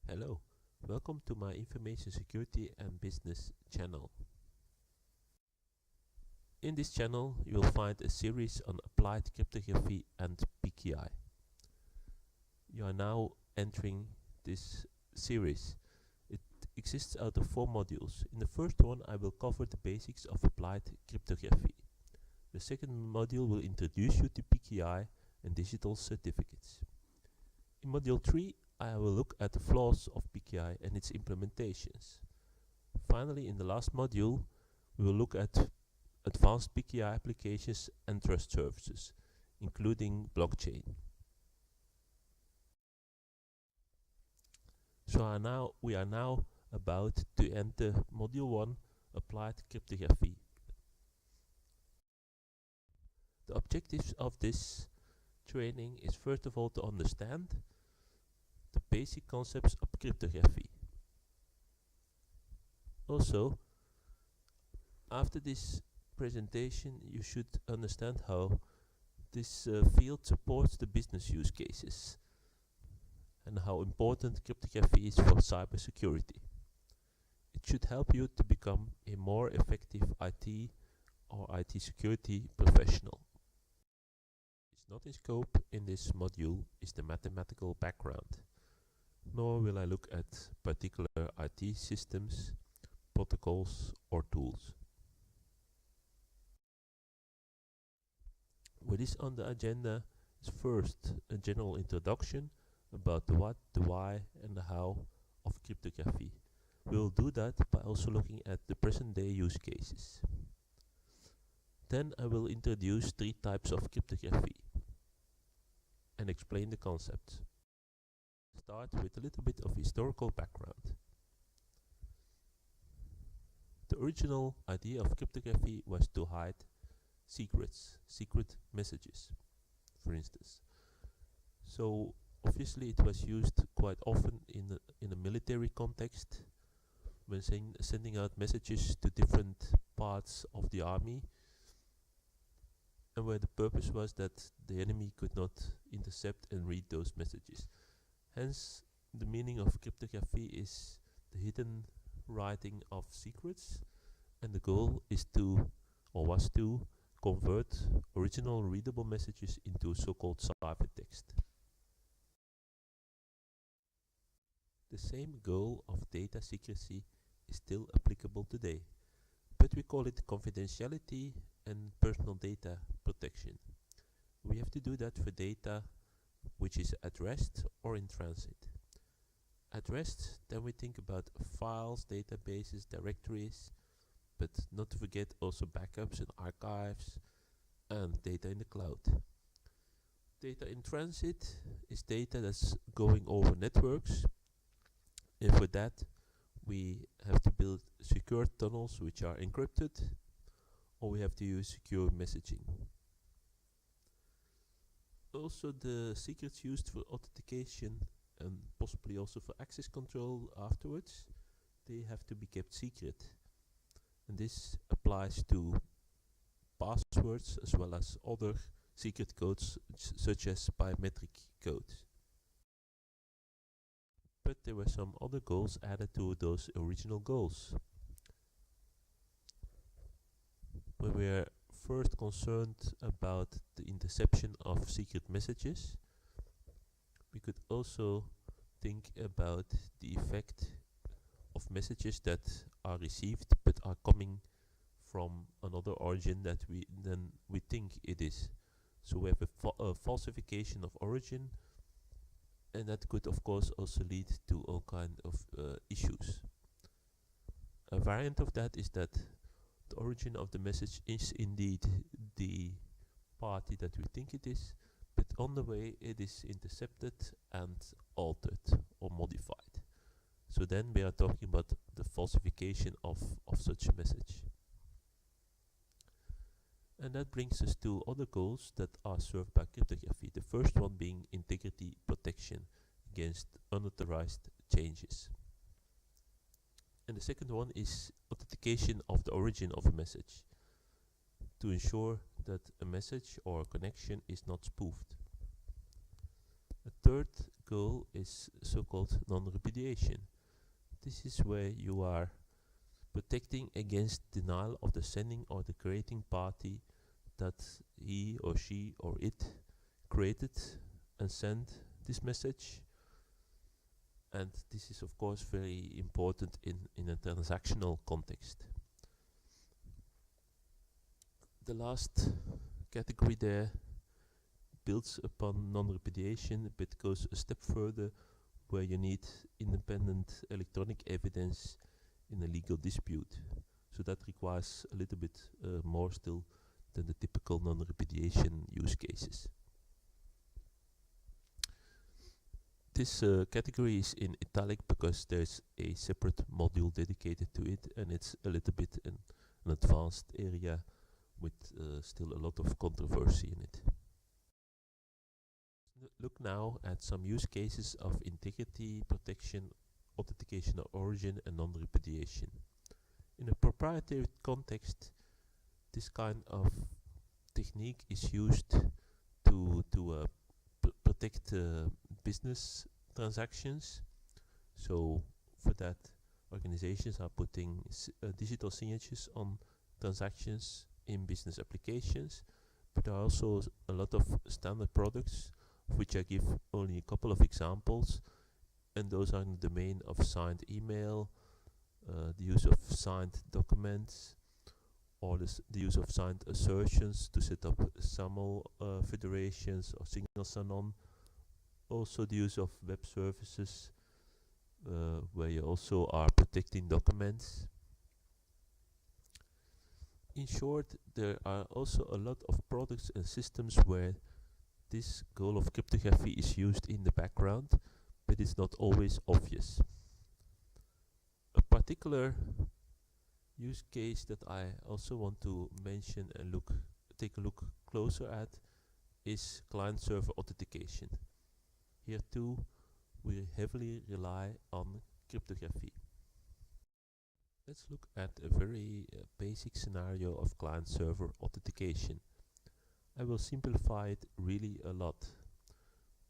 Hello, welcome to my information security and business channel. In this channel you will find a series on applied cryptography and PKI. You are now entering this series. It exists out of 4 modules. In the first one I will cover the basics of applied cryptography. The second module will introduce you to PKI and digital certificates. In module 3 I will look at the flaws of PKI and its implementations. Finally, in the last module, we will look at advanced PKI applications and trust services, including blockchain. So we are now about to enter module 1, applied cryptography. The objectives of this training is first of all to understand the basic concepts of cryptography. Also, after this presentation you should understand how this field supports the business use cases and how important cryptography is for cybersecurity. It should help you to become a more effective IT or IT security professional. It's not in scope in this module is the mathematical background. Nor will I look at particular IT systems, protocols or tools. What is on the agenda is first a general introduction about the what, the why and the how of cryptography. We will do that by also looking at the present day use cases. Then I will introduce 3 types of cryptography and explain the concepts. Start with a little bit of historical background. The original idea of cryptography was to hide secret messages, for instance. So obviously it was used quite often in a military context when sending out messages to different parts of the army, and where the purpose was that the enemy could not intercept and read those messages. Hence, the meaning of cryptography is the hidden writing of secrets, and the goal is to, or was to, convert original readable messages into so-called ciphertext. The same goal of data secrecy is still applicable today, but we call it confidentiality and personal data protection. We have to do that for data which is at rest or in transit. At rest, then we think about files, databases, directories, but not to forget also backups and archives and data in the cloud. Data in transit is data that's going over networks, and for that we have to build secure tunnels which are encrypted, or we have to use secure messaging. Also, the secrets used for authentication and possibly also for access control afterwards, they have to be kept secret. And this applies to passwords as well as other secret codes such as biometric codes. But there were some other goals added to those original goals. We were first concerned about the interception of secret messages. We could also think about the effect of messages that are received but are coming from another origin that we think it is. So we have a falsification of origin, and that could of course also lead to all kinds of issues. A variant of that is that the origin of the message is indeed the party that we think it is, but on the way it is intercepted and altered or modified. So then we are talking about the falsification of such a message. And that brings us to other goals that are served by cryptography. The first one being integrity protection against unauthorized changes. And the second one is authentication of the origin of a message, to ensure that a message or a connection is not spoofed. A third goal is so-called non-repudiation. This is where you are protecting against denial of the sending or the creating party that he or she or it created and sent this message. And this is of course very important in a transactional context. The last category there builds upon non-repudiation but goes a step further, where you need independent electronic evidence in a legal dispute. So that requires a little bit more still than the typical non-repudiation use cases. This category is in italic because there's a separate module dedicated to it, and it's a little bit an advanced area with still a lot of controversy in it. Look now at some use cases of integrity, protection, authentication of origin, and non-repudiation. In a proprietary context, this kind of technique is used to protect business transactions. So for that, organizations are putting digital signatures on transactions in business applications, but there are also a lot of standard products, of which I give only a couple of examples, and those are in the domain of signed email, the use of signed documents, or the use of signed assertions to set up SAML federations or signal sign-on. Also the use of web services, where you also are protecting documents. In short, there are also a lot of products and systems where this goal of cryptography is used in the background, but it's not always obvious. A particular use case that I also want to mention and take a look closer at is client-server authentication. Here too, we heavily rely on cryptography. Let's look at a very basic scenario of client-server authentication. I will simplify it really a lot,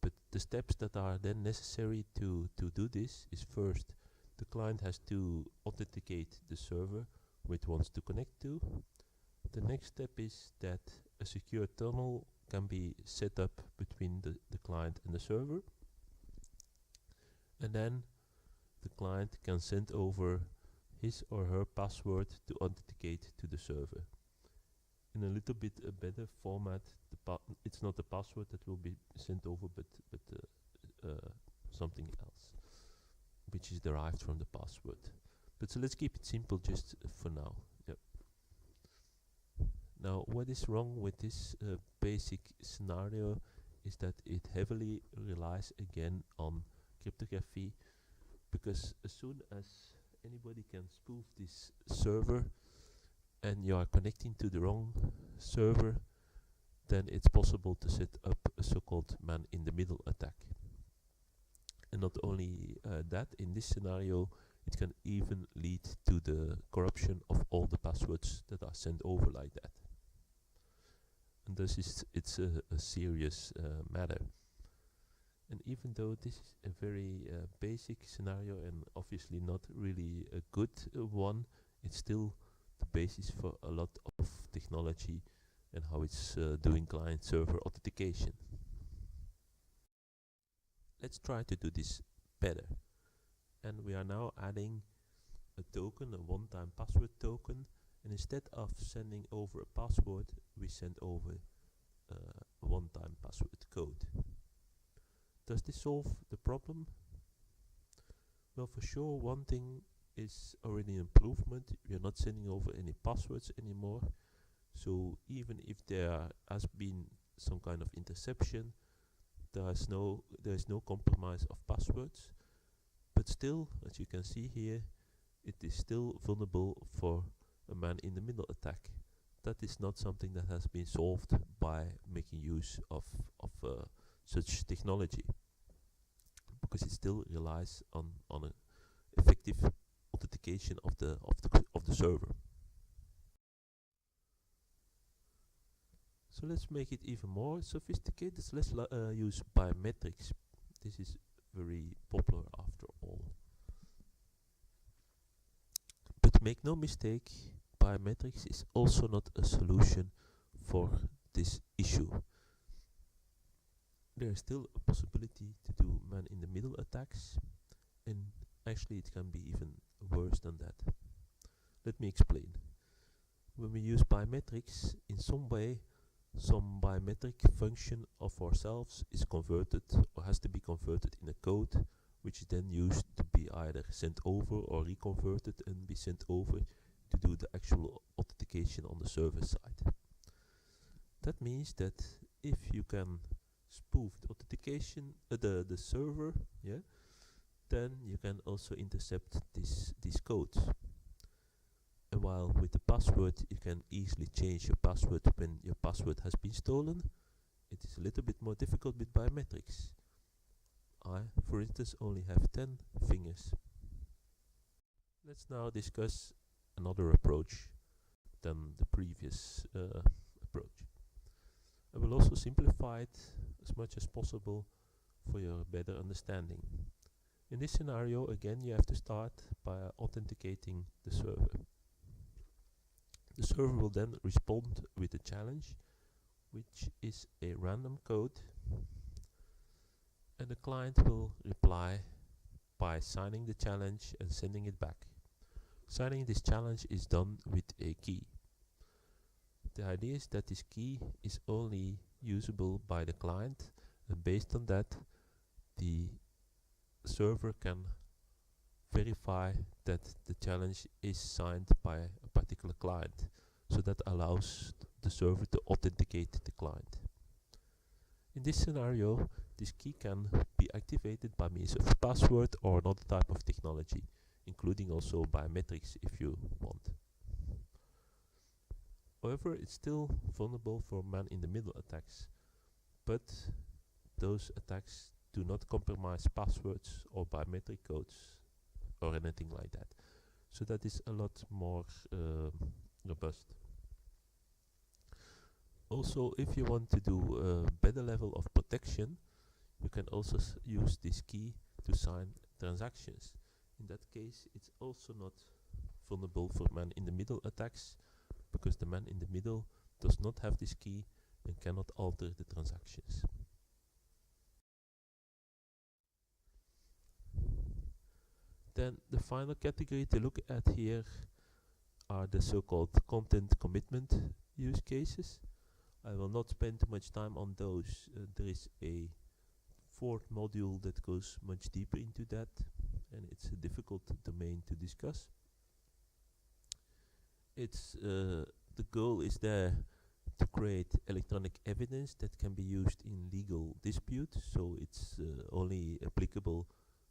but the steps that are then necessary to do this is: first, the client has to authenticate the server it wants to connect to. The next step is that a secure tunnel can be set up between the client and the server, and then the client can send over his or her password to authenticate to the server. In a little bit a better format, it's not the password that will be sent over, but something else, which is derived from the password. But so let's keep it simple just for now. Yep. Now, what is wrong with this basic scenario is that it heavily relies again on cryptography, because as soon as anybody can spoof this server and you are connecting to the wrong server, then it's possible to set up a so-called man-in-the-middle attack. And not only that, in this scenario, it can even lead to the corruption of all the passwords that are sent over like that. And thus it's a serious matter. And even though this is a very basic scenario and obviously not really a good one, it's still the basis for a lot of technology and how it's doing client-server authentication. Let's try to do this better. And we are now adding a token, a one-time password token, and instead of sending over a password, we send over a one-time password code. Does this solve the problem? Well, for sure, one thing is already an improvement. We are not sending over any passwords anymore. So even if there has been some kind of interception, there is no compromise of passwords. But still, as you can see here, it is still vulnerable for a man-in-the-middle attack. That is not something that has been solved by making use of such technology, because it still relies on an effective authentication of the server. So let's make it even more sophisticated. Let's use biometrics. This is very popular after all. But make no mistake, biometrics is also not a solution for this issue. There is still a possibility to do man-in-the-middle attacks, and actually it can be even worse than that. Let me explain. When we use biometrics, in some way, some biometric function of ourselves is converted or has to be converted in a code, which is then used to be either sent over or reconverted and be sent over to do the actual authentication on the server side. That means that if you can spoof the authentication, the server, yeah, then you can also intercept these codes. And while with the password you can easily change your password when your password has been stolen, it is a little bit more difficult with biometrics. I, for instance, only have 10 fingers. Let's now discuss another approach than the previous approach. I will also simplify it as much as possible for your better understanding. In this scenario, again, you have to start by authenticating the server. The server will then respond with a challenge, which is a random code, and the client will reply by signing the challenge and sending it back. Signing this challenge is done with a key. The idea is that this key is only usable by the client, and based on that, the server can verify that the challenge is signed by a particular client. So that allows the server to authenticate the client. In this scenario, this key can be activated by means of a password or another type of technology, including also biometrics if you want. However, it's still vulnerable for man-in-the-middle attacks, but those attacks do not compromise passwords or biometric codes or anything like that. So that is a lot more robust. Also, if you want to do a better level of protection, you can also use this key to sign transactions. In that case, it's also not vulnerable for man-in-the-middle attacks, because the man-in-the-middle does not have this key and cannot alter the transactions. Then the final category to look at here are the so-called content commitment use cases. I will not spend too much time on those. There is a fourth module that goes much deeper into that, and it's a difficult domain to discuss. It's the goal is there to create electronic evidence that can be used in legal disputes, so it's only applicable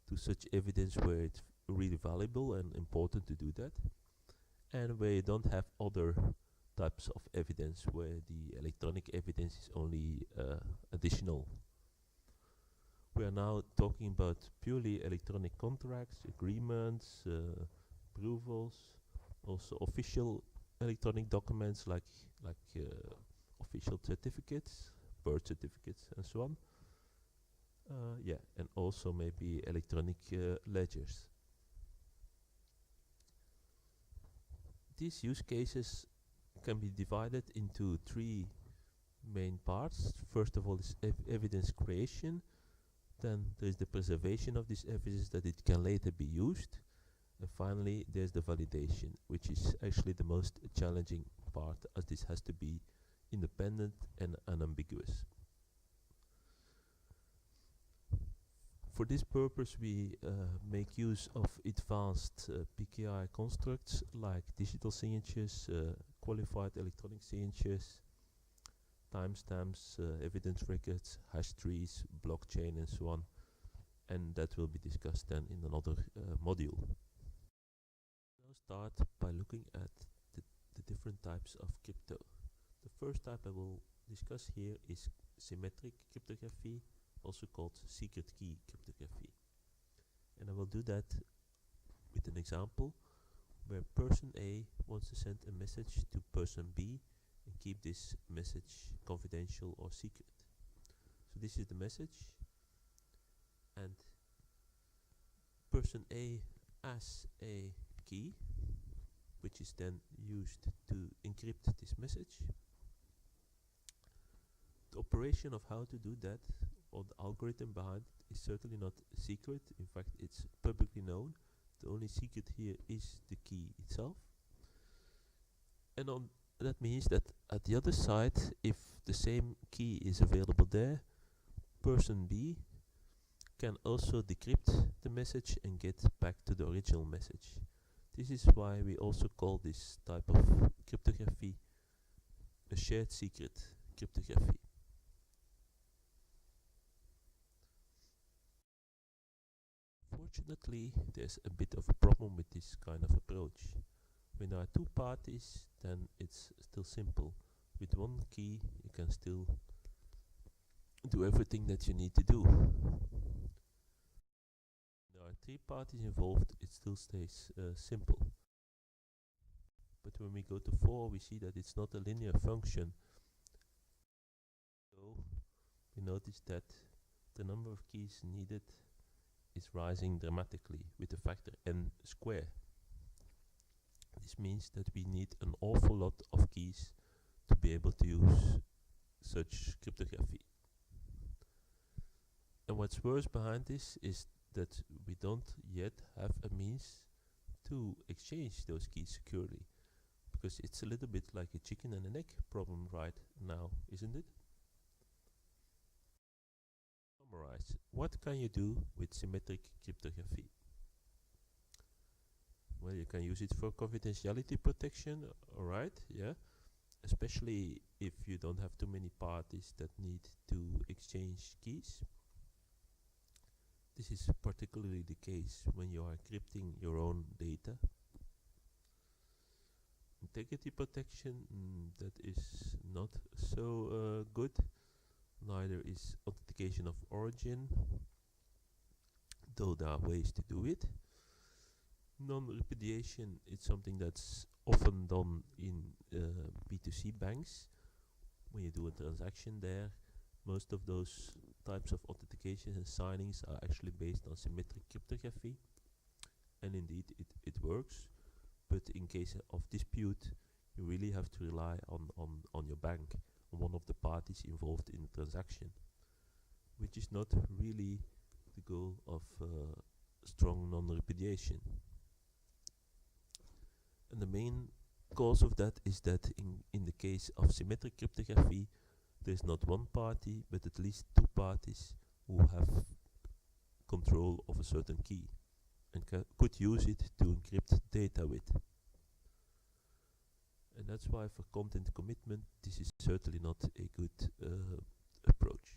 to such evidence where it's really valuable and important to do that, and where you don't have other types of evidence where the electronic evidence is only additional. We are now talking about purely electronic contracts, agreements, approvals, also official electronic documents like official certificates, birth certificates, and so on. Yeah, and also maybe electronic ledgers. These use cases can be divided into three main parts. First of all is evidence creation, then there is the preservation of this evidence that it can later be used, and finally there's the validation, which is actually the most challenging part, as this has to be independent and unambiguous. For this purpose we make use of advanced PKI constructs like digital signatures, qualified electronic signatures, timestamps, evidence records, hash trees, blockchain, and so on, and that will be discussed then in another module. Now start by looking at the different types of crypto. The first type I will discuss here is symmetric cryptography, also called secret key cryptography. And I will do that with an example where person A wants to send a message to person B and keep this message confidential or secret. So this is the message, and person A as a key, which is then used to encrypt this message. The operation of how to do that, or the algorithm behind it, is certainly not secret. In fact, it's publicly known. The only secret here is the key itself. And that means that at the other side, if the same key is available there, person B can also decrypt the message and get back to the original message. This is why we also call this type of cryptography a shared secret cryptography. Fortunately, there's a bit of a problem with this kind of approach. When there are two parties, then it's still simple. With one key, you can still do everything that you need to do. There are three parties involved, it still stays simple. But when we go to 4, we see that it's not a linear function. So we notice that the number of keys needed is rising dramatically with the factor n square. This means that we need an awful lot of keys to be able to use such cryptography. And what's worse behind this is that we don't yet have a means to exchange those keys securely, because it's a little bit like a chicken and an egg problem right now, isn't it? Summarize. What can you do with symmetric cryptography? Well, you can use it for confidentiality protection, alright, yeah. Especially if you don't have too many parties that need to exchange keys. This is particularly the case when you are encrypting your own data. Integrity protection, that is not so good. Neither is authentication of origin, though there are ways to do it. Non-repudiation is something that's often done in B2C banks. When you do a transaction there, most of those types of authentications and signings are actually based on symmetric cryptography, and indeed it works. But in case of dispute, you really have to rely on your bank, on one of the parties involved in the transaction, which is not really the goal of strong non-repudiation. And the main cause of that is that in the case of symmetric cryptography, there's not one party, but at least two parties who have control of a certain key and could use it to encrypt data with. And that's why for content commitment, this is certainly not a good approach.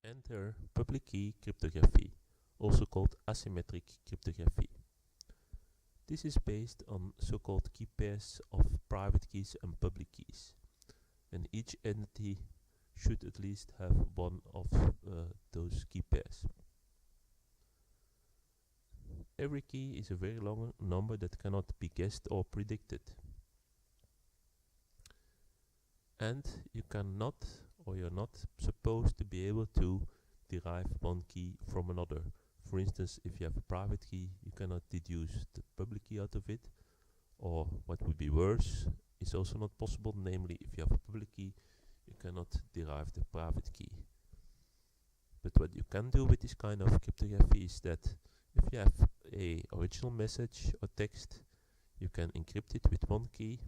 Enter public key cryptography, also called asymmetric cryptography. This is based on so-called key pairs of private keys and public keys, and each entity should at least have one of those key pairs. Every key is a very long number that cannot be guessed or predicted. And you cannot, or you're not supposed to be able to derive one key from another. For instance, if you have a private key, you cannot deduce the public key out of it. Or what would be worse, is also not possible, namely if you have a public key, you cannot derive the private key. But what you can do with this kind of cryptography is that if you have a original message or text, you can encrypt it with one key,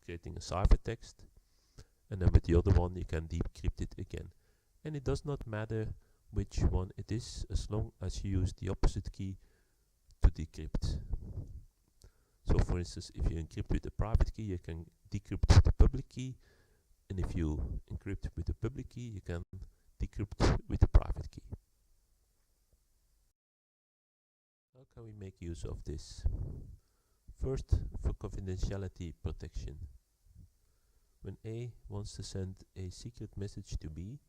creating a ciphertext, and then with the other one you can decrypt it again. And it does not matter which one it is, as long as you use the opposite key to decrypt. So for instance, if you encrypt with the private key, you can decrypt with the public key, and if you encrypt with the public key, you can decrypt with the private key. How can we make use of this? First, for confidentiality protection. When A wants to send a secret message to B,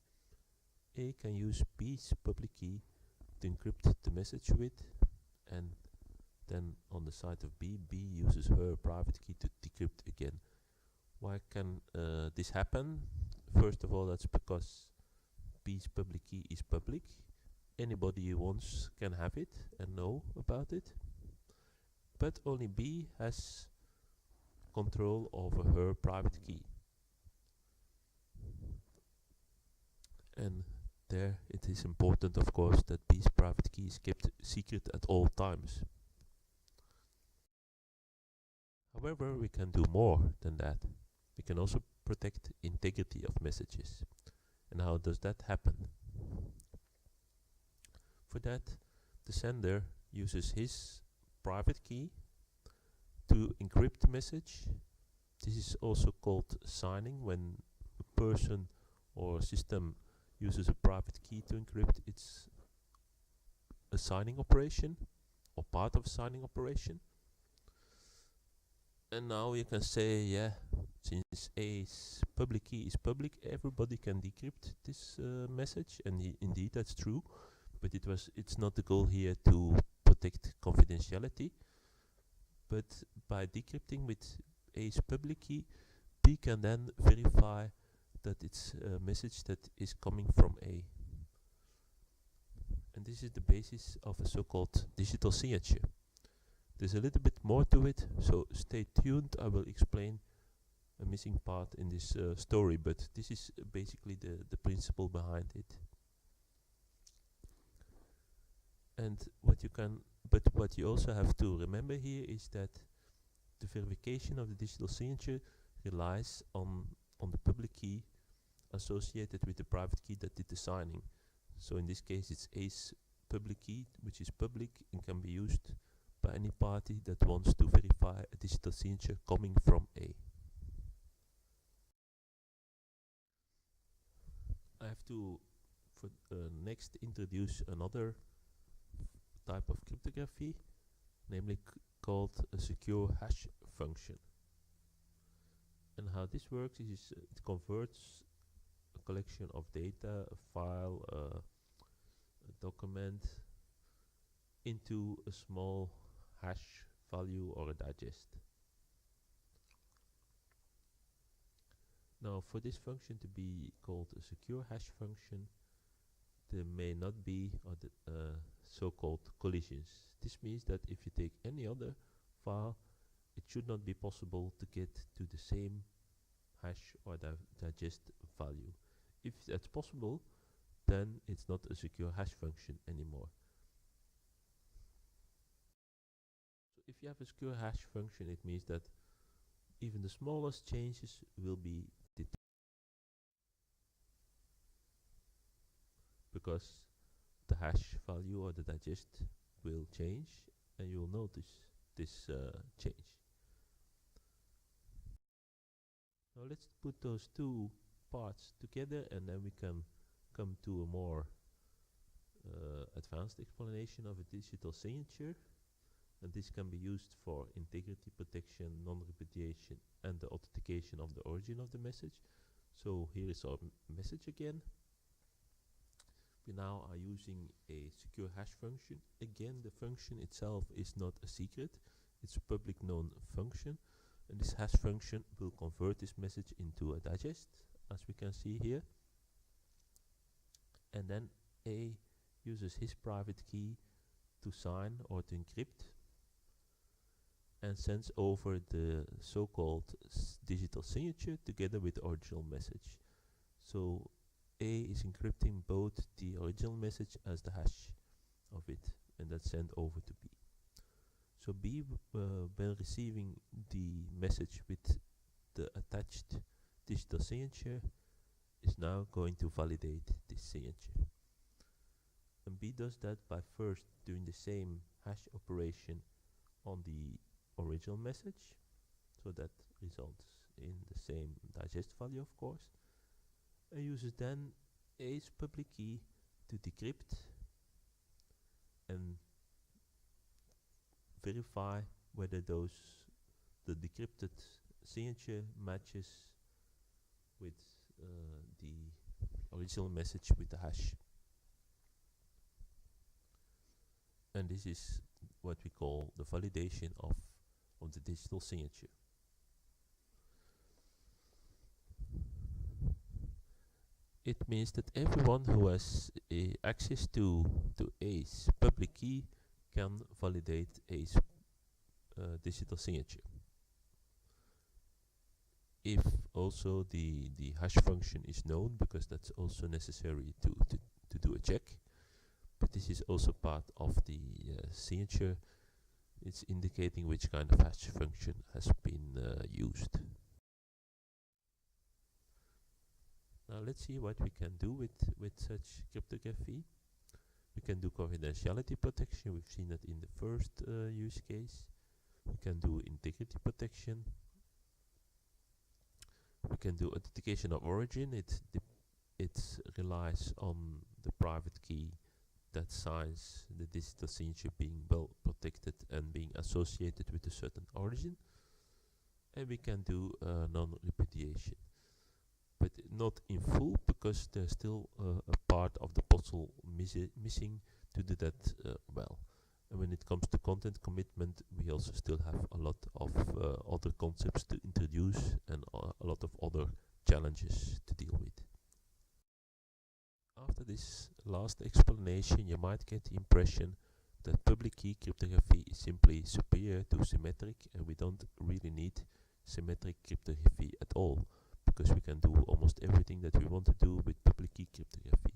A can use B's public key to encrypt the message with, and then on the side of B, B uses her private key to decrypt again. Why can this happen? First of all, that's because B's public key is public, anybody who wants can have it and know about it, but only B has control over her private key. And there it is important, of course, that B's private key is kept secret at all times. However, we can do more than that. We can also protect integrity of messages. And how does that happen? For that, the sender uses his private key to encrypt the message. This is also called signing. When a person or system uses a private key to encrypt, it's a signing operation or part of a signing operation. And now you can say, yeah, since A's public key is public, everybody can decrypt this message, and indeed that's true. But it's not the goal here to protect confidentiality. But by decrypting with A's public key, B can then verify that it's a message that is coming from A. And this is the basis of a so-called digital signature. There's a little bit more to it, so stay tuned. I will explain a missing part in this story, but this is basically the principle behind it. And what you also have to remember here is that the verification of the digital signature relies on the public key associated with the private key that did the signing. So in this case it's A's public key, which is public and can be used by any party that wants to verify a digital signature coming from A. I have to next introduce another type of cryptography, namely called a secure hash function. And how this works is it converts a collection of data, a file, a document, into a small hash value or a digest. Now, for this function to be called a secure hash function, there may not be so-called collisions. This means that if you take any other file, it should not be possible to get to the same hash or digest value. If that's possible, then it's not a secure hash function anymore. So if you have a secure hash function, it means that even the smallest changes will be detected, because the hash value or the digest will change and you will notice this change. Now let's put those two parts together, and then we can come to a more advanced explanation of a digital signature. And this can be used for integrity protection, non-repudiation, and the authentication of the origin of the message. So here is our message again. We now are using a secure hash function. Again, the function itself is not a secret, it's a public known function. And this hash function will convert this message into a digest, as we can see here. And then A uses his private key to sign or to encrypt, and sends over the so-called digital signature together with the original message. So A is encrypting both the original message as the hash of it, and that's sent over to B. So B, when receiving the message with the attached digital signature, is now going to validate this signature. And B does that by first doing the same hash operation on the original message, so that results in the same digest value, of course, and uses then A's public key to decrypt and verify whether the decrypted signature matches with the original message with the hash. And this is what we call the validation of the digital signature. It means that everyone who has access to A's public key can validate A's digital signature. If also the hash function is known, because that's also necessary to do a check. But this is also part of the signature. It's indicating which kind of hash function has been used. Now let's see what we can do with such cryptography. We can do confidentiality protection. We've seen that in the first use case. We can do integrity protection. We can do authentication of origin. It relies on the private key that signs the digital signature being well protected and being associated with a certain origin. And we can do non-repudiation. But not in full, because there's still a part of the puzzle missing to do that well. And when it comes to content commitment, we also still have a lot of other concepts to introduce and a lot of other challenges to deal with. After this last explanation, you might get the impression that public key cryptography is simply superior to symmetric, and we don't really need symmetric cryptography at all, because we can do almost everything that we want to do with public key cryptography.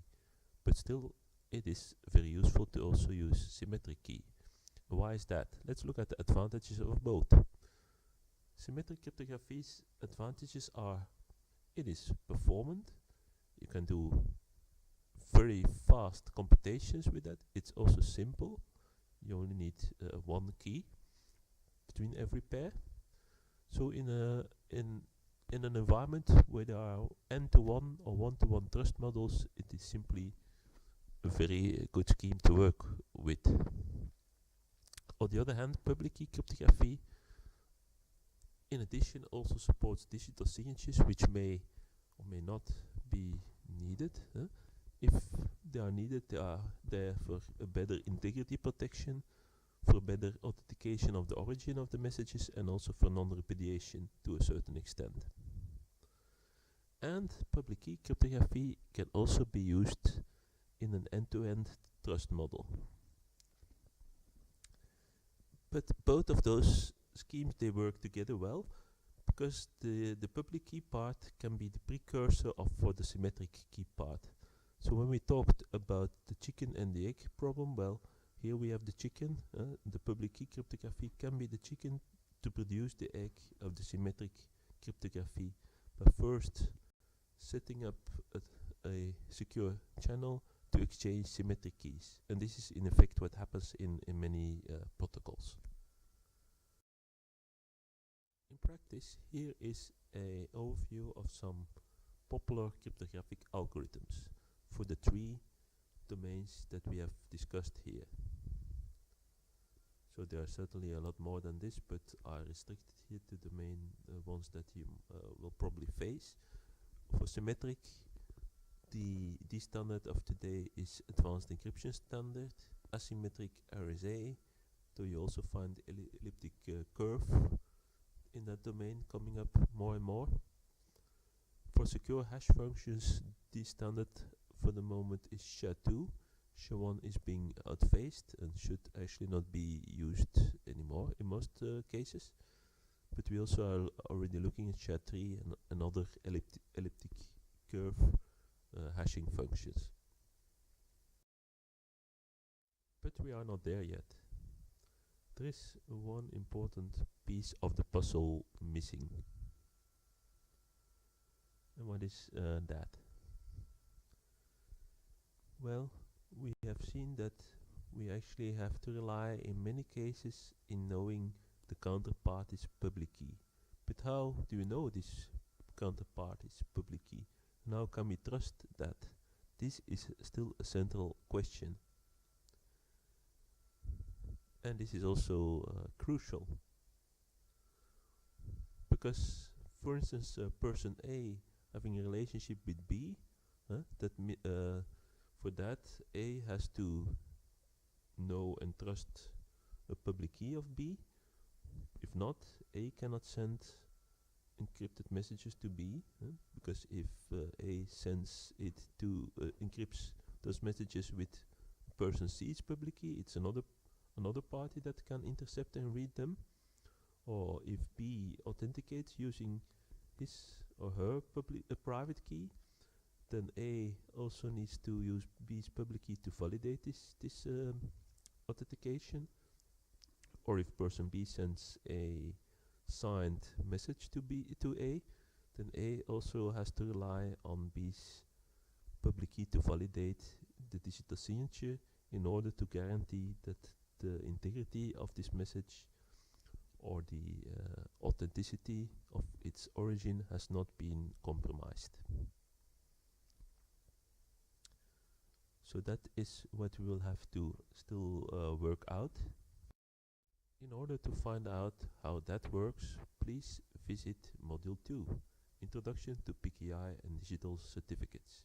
But still, it is very useful to also use symmetric key. Why is that? Let's look at the advantages of both. Symmetric cryptography's advantages are: it is performant. You can do very fast computations with that. It's also simple. You only need one key between every pair. So in an environment where there are n-to-1 or 1-to-1 trust models, it is simply a very good scheme to work with. On the other hand, public key cryptography in addition also supports digital signatures, which may or may not be needed. If they are needed, they are there for a better integrity protection, for a better authentication of the origin of the messages, and also for non-repudiation to a certain extent. And public key cryptography can also be used in an end-to-end trust model. But both of those schemes, they work together well, because the public key part can be the precursor for the symmetric key part. So when we talked about the chicken and the egg problem, well, here we have the chicken. The public key cryptography can be the chicken to produce the egg of the symmetric cryptography by first setting up a secure channel to exchange symmetric keys. And this is in effect what happens in many protocols. In practice, here is an overview of some popular cryptographic algorithms for the three domains that we have discussed here. So there are certainly a lot more than this, but are restricted here to the main ones that you will probably face. For symmetric, the standard of today is advanced encryption standard, asymmetric RSA, so you also find elliptic curve in that domain coming up more and more. For secure hash functions, the standard for the moment is SHA-2. SHA-1 is being outphased and should actually not be used anymore in most cases. But we also are already looking at SHA-3 and other elliptic curve hashing functions. But we are not there yet. There is one important piece of the puzzle missing. And what is that? Well, we have seen that we actually have to rely in many cases in knowing the counterparty's public key. But how do you know this counterparty's public key? And how can we trust that? This is still a central question. And this is also crucial. Because, for instance, person A having a relationship with B, for that, A has to know and trust a public key of B. If not, A cannot send encrypted messages to B, because if A sends it to encrypts those messages with person C's public key, it's another party that can intercept and read them. Or if B authenticates using his or her private key, then A also needs to use B's public key to validate this authentication. Or if person B sends a signed message to A, then A also has to rely on B's public key to validate the digital signature in order to guarantee that the integrity of this message or the authenticity of its origin has not been compromised. So that is what we will have to still work out. In order to find out how that works, please visit Module 2, Introduction to PKI and Digital Certificates.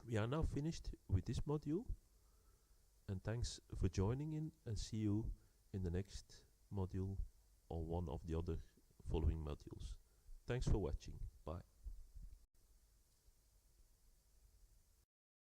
We are now finished with this module, and thanks for joining in, and see you in the next module or one of the other following modules. Thanks for watching.